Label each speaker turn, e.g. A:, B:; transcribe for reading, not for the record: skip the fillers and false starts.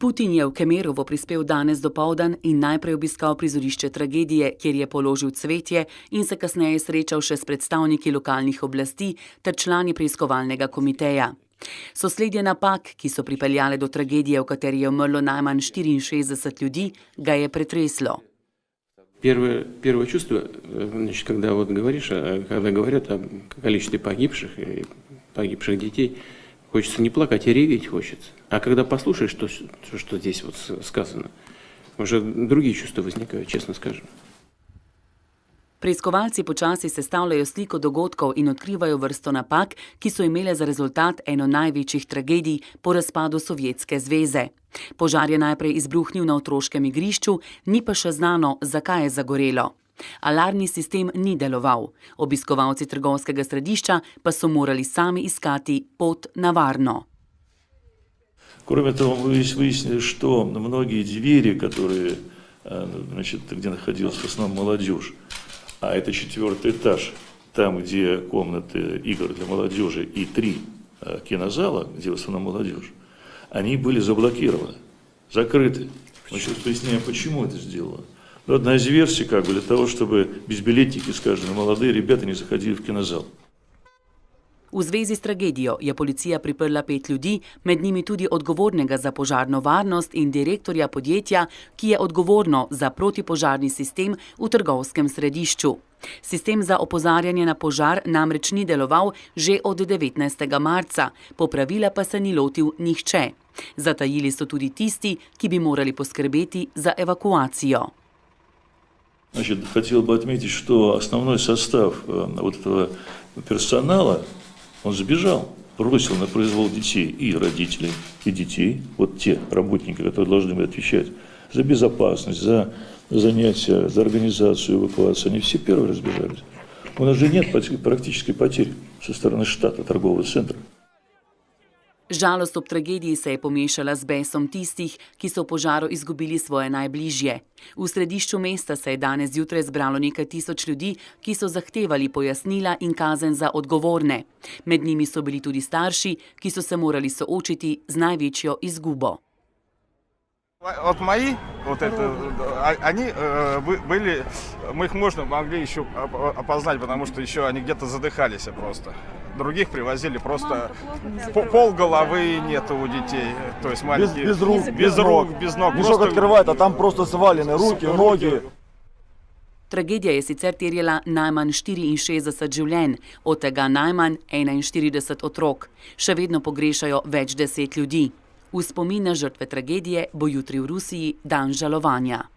A: Putin je v Kemerovo prispel danes dopoldan in najprej obiskal prizorišče tragedije, kjer je položil cvetje in se kasneje srečal še s predstavniki lokalnih oblasti ter člani preiskovalnega komiteja. Sosledje napak, ki so pripeljale do tragedije, v kateri je umrlo najmanj 64 ljudi, ga je pretreslo.
B: Первое чувство, значит, когда говорят о количестве погибших и погибших детей, хочется не плакать, а реветь хочется. А когда послушаешь, что здесь вот сказано, уже другие чувства возникают, честно скажем.
A: Preiskovalci počasi sestavljajo sliko dogodkov in odkrivajo vrsto napak, ki so imele za rezultat eno največjih tragedij po razpadu Sovjetske zveze. Požar je najprej izbruhnil na otroškem igrišču, ni pa še znano, zakaj je zagorelo. Alarmni sistem ni deloval, obiskovalci trgovskega središča pa so morali sami iskati pot na varno.
C: Кроме того, мы выяснили, что многие двери, которые, где находилась в основном молодежь, а это 4-й этаж, там, где комнаты игр для молодежи и 3 кинозала, где в основном молодежь, они были заблокированы, закрыты. Мы сейчас выясняем, почему это сделано. Но одна из версий, для того, чтобы безбилетники, скажем, молодые ребята не заходили в кинозал.
A: V zvezi s tragedijo je policija priprla 5 ljudi, med njimi tudi odgovornega za požarno varnost in direktorja podjetja, ki je odgovorno za protipožarni sistem v trgovskem središču. Sistem za opozarjanje na požar namreč ni deloval že od 19. marca, popravila pa se ni lotil nihče. Zatajili so tudi tisti, ki bi morali poskrbeti za evakuacijo.
C: Хотел бы отметить, что основной состав вот этого персонала, он сбежал, бросил на произвол детей и родителей, и детей, вот те работники, которые должны были отвечать за безопасность, за занятия, за организацию эвакуации, они все первые разбежались. У нас же нет практически потерь со стороны штата торгового центра.
A: Žalost ob tragediji se je pomešala z besom tistih, ki so v požaru izgubili svoje najbližje. V središču mesta se je danes zjutraj zbralo nekaj tisoč ljudi, ki so zahtevali pojasnila in kazen za odgovorne. Med njimi so bili tudi starši, ki so se morali soočiti z največjo izgubo.
D: Вот мои, они были, мы их могли еще опознать, потому что еще они где-то задыхались просто. Других привозили просто полголовы нету у детей, то есть маленькие. Без рук, без ног.
E: Мешок открывает, а там просто свалены руки, ноги.
A: Tragedija je sicer terjala najmanj 64 življenj, od tega najmanj 41 otrok. Še vedno pogrešajo več 10 ljudi. V spomin na žrtve tragedije bo jutri v Rusiji dan žalovanja.